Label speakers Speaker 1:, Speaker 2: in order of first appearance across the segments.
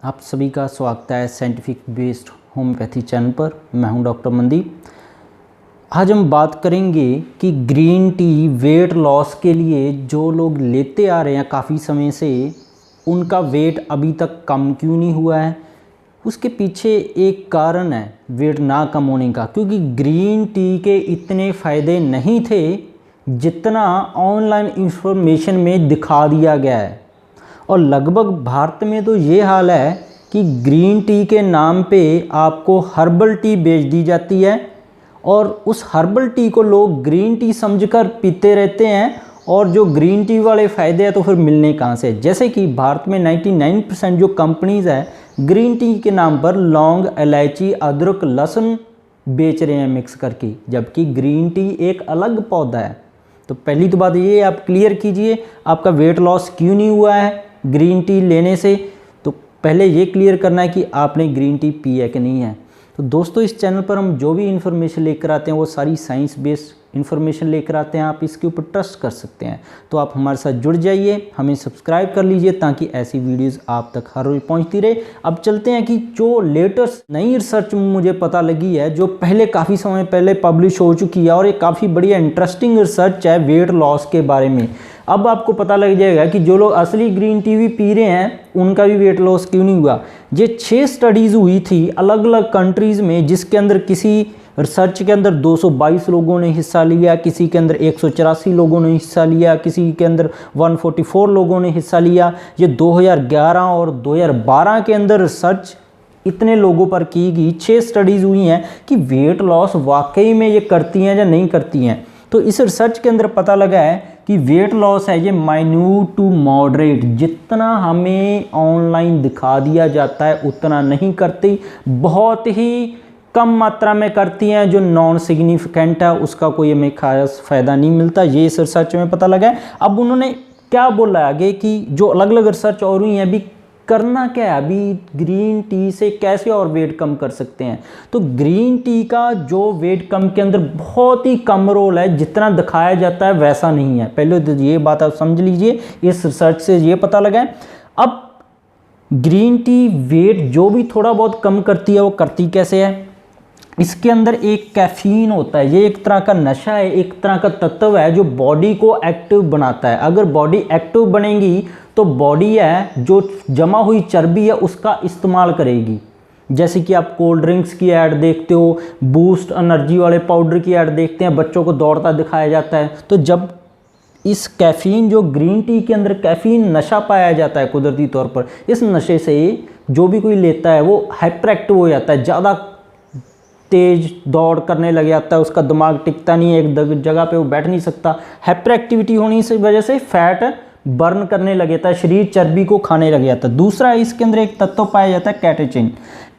Speaker 1: आप सभी का स्वागत है साइंटिफिक बेस्ड होम्योपैथी चैनल पर। मैं हूं डॉक्टर मनदीप। आज हम बात करेंगे कि ग्रीन टी वेट लॉस के लिए जो लोग लेते आ रहे हैं काफ़ी समय से, उनका वेट अभी तक कम क्यों नहीं हुआ है। उसके पीछे एक कारण है वेट ना कम होने का, क्योंकि ग्रीन टी के इतने फ़ायदे नहीं थे जितना ऑनलाइन इंफॉर्मेशन में दिखा दिया गया है। और लगभग भारत में तो ये हाल है कि ग्रीन टी के नाम पे आपको हर्बल टी बेच दी जाती है और उस हर्बल टी को लोग ग्रीन टी समझकर पीते रहते हैं, और जो ग्रीन टी वाले फ़ायदे हैं तो फिर मिलने कहाँ से। जैसे कि भारत में 99% जो कंपनीज़ है ग्रीन टी के नाम पर लौंग, इलायची, अदरक, लहसुन बेच रहे हैं मिक्स करके, जबकि ग्रीन टी एक अलग पौधा है। तो पहली तो बात ये आप क्लियर कीजिए, आपका वेट लॉस क्यों नहीं हुआ है ग्रीन टी लेने से। तो पहले ये क्लियर करना है कि आपने ग्रीन टी पी है कि नहीं है। तो दोस्तों, इस चैनल पर हम जो भी इन्फॉर्मेशन लेकर आते हैं वो सारी साइंस बेस्ड इन्फॉर्मेशन लेकर आते हैं। आप इसके ऊपर ट्रस्ट कर सकते हैं। तो आप हमारे साथ जुड़ जाइए, हमें सब्सक्राइब कर लीजिए ताकि ऐसी वीडियोस आप तक हर रोज पहुंचती रहे। अब चलते हैं कि जो लेटेस्ट नई रिसर्च मुझे पता लगी है, जो पहले काफ़ी समय पहले पब्लिश हो चुकी है, और ये काफ़ी बढ़िया इंटरेस्टिंग रिसर्च है वेट लॉस के बारे में। अब आपको पता लग जाएगा कि जो लोग असली ग्रीन टी भी पी रहे हैं उनका भी वेट लॉस क्यों नहीं हुआ। ये 6 स्टडीज़ हुई थी अलग अलग कंट्रीज़ में, जिसके अंदर किसी रिसर्च के अंदर 222 लोगों ने हिस्सा लिया, किसी के अंदर 184 लोगों ने हिस्सा लिया, किसी के अंदर 144 लोगों ने हिस्सा लिया। ये 2011 और 2012 के अंदर रिसर्च इतने लोगों पर की गई 6 स्टडीज़ हुई हैं कि वेट लॉस वाकई में ये करती हैं या नहीं करती हैं। तो इस रिसर्च के अंदर पता लगा है कि वेट लॉस है ये माइन्यूट टू मॉडरेट, जितना हमें ऑनलाइन दिखा दिया जाता है उतना नहीं करती, बहुत ही कम मात्रा में करती हैं। जो नॉन सिग्निफिकेंट है उसका कोई हमें खास फ़ायदा नहीं मिलता, ये इस रिसर्च में पता लगा है। अब उन्होंने क्या बोला आगे कि जो अलग अलग रिसर्च और हुई हैं, अभी करना क्या है, अभी ग्रीन टी से कैसे और वेट कम कर सकते हैं। तो ग्रीन टी का जो वेट कम के अंदर बहुत ही कम रोल है, जितना दिखाया जाता है वैसा नहीं है। पहले तो ये बात आप समझ लीजिए, इस रिसर्च से ये पता लगा है। अब ग्रीन टी वेट जो भी थोड़ा बहुत कम करती है वो करती कैसे है। इसके अंदर एक कैफीन होता है, ये एक तरह का नशा है, एक तरह का तत्व है जो बॉडी को एक्टिव बनाता है। अगर बॉडी एक्टिव बनेगी तो बॉडी है जो जमा हुई चर्बी है उसका इस्तेमाल करेगी। जैसे कि आप कोल्ड ड्रिंक्स की ऐड देखते हो, बूस्ट एनर्जी वाले पाउडर की ऐड देखते हैं, बच्चों को दौड़ता दिखाया जाता है। तो जब इस कैफीन, जो ग्रीन टी के अंदर कैफीन नशा पाया जाता है कुदरती तौर पर, इस नशे से जो भी कोई लेता है वो हाइपर एक्टिव हो जाता है, ज़्यादा तेज दौड़ करने लग जाता है, उसका दिमाग टिकता नहीं है एक जगह पे, वो बैठ नहीं सकता। हाइपर एक्टिविटी होने की वजह से फैट बर्न करने लग जाता है, शरीर चर्बी को खाने लग जाता है। दूसरा, इसके अंदर एक तत्व पाया जाता है कैटेचिन।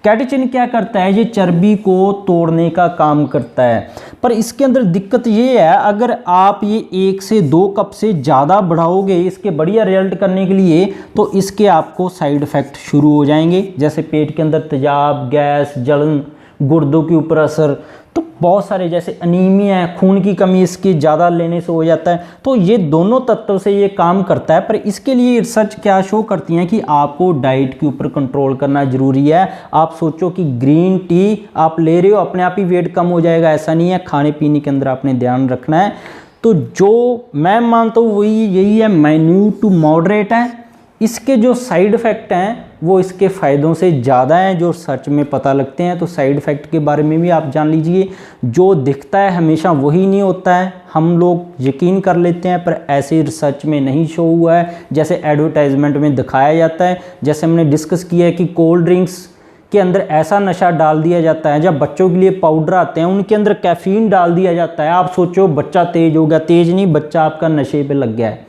Speaker 1: कैटेचिन क्या करता है, ये चर्बी को तोड़ने का काम करता है। पर इसके अंदर दिक्कत ये है, अगर आप ये 1 से 2 कप से ज़्यादा बढ़ाओगे इसके बढ़िया रिजल्ट करने के लिए, तो इसके आपको साइड इफ़ेक्ट शुरू हो जाएंगे, जैसे पेट के अंदर तेजाब, गैस, जलन, गुर्दों के ऊपर असर, तो बहुत सारे जैसे अनीमिया है, खून की कमी इसके ज़्यादा लेने से हो जाता है। तो ये दोनों तत्व से ये काम करता है। पर इसके लिए रिसर्च क्या शो करती हैं कि आपको डाइट के ऊपर कंट्रोल करना ज़रूरी है। आप सोचो कि ग्रीन टी आप ले रहे हो अपने आप ही वेट कम हो जाएगा, ऐसा नहीं है। खाने पीने के अंदर आपने ध्यान रखना है। तो जो मैं मानता हूँ वही यही है, माइन्यूट टू मॉडरेट है। इसके जो साइड इफ़ेक्ट हैं वो इसके फ़ायदों से ज़्यादा हैं जो सर्च में पता लगते हैं। तो साइड इफ़ेक्ट के बारे में भी आप जान लीजिए, जो दिखता है हमेशा वही नहीं होता है। हम लोग यकीन कर लेते हैं, पर ऐसे रिसर्च में नहीं शो हुआ है जैसे एडवर्टाइजमेंट में दिखाया जाता है। जैसे हमने डिस्कस किया है कि कोल्ड ड्रिंक्स के अंदर ऐसा नशा डाल दिया जाता है, जब बच्चों के लिए पाउडर आते हैं उनके अंदर कैफीन डाल दिया जाता है। आप सोचो बच्चा तेज हो गया, तेज नहीं, बच्चा आपका नशे पे लग गया है।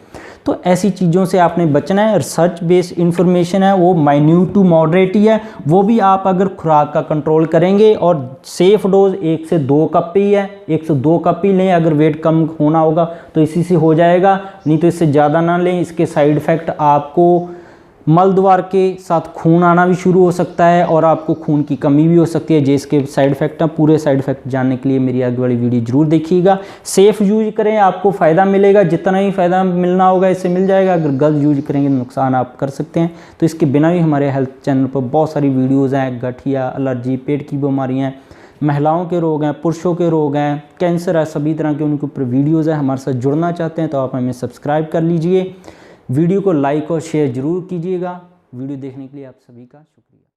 Speaker 1: तो ऐसी चीज़ों से आपने बचना है। रिसर्च बेस्ड इंफॉर्मेशन है वो माइन्यूट टू मॉडरेट ही है, वो भी आप अगर खुराक का कंट्रोल करेंगे। और सेफ डोज 1 से 2 कप ही है, 1 से 2 कप ही लें। अगर वेट कम होना होगा तो इसी से हो जाएगा, नहीं तो इससे ज़्यादा ना लें। इसके साइड इफ़ेक्ट आपको मल द्वार के साथ खून आना भी शुरू हो सकता है और आपको खून की कमी भी हो सकती है, जिसके साइड इफेक्ट हैं। पूरे साइड इफेक्ट जानने के लिए मेरी आगे वाली वीडियो जरूर देखिएगा। सेफ़ यूज करें, आपको फ़ायदा मिलेगा, जितना ही फ़ायदा मिलना होगा इससे मिल जाएगा। अगर गलत यूज करेंगे नुकसान आप कर सकते हैं। तो इसके बिना भी हमारे हेल्थ चैनल पर बहुत सारी वीडियोज़ हैं, गठिया, एलर्जी, पेट की बीमारियाँ, महिलाओं के रोग हैं, पुरुषों के रोग हैं, कैंसर है, सभी तरह के उनके ऊपर वीडियोज़ हैं। हमारे साथ जुड़ना चाहते हैं तो आप हमें सब्सक्राइब कर लीजिए। वीडियो को लाइक और शेयर ज़रूर कीजिएगा। वीडियो देखने के लिए आप सभी का शुक्रिया।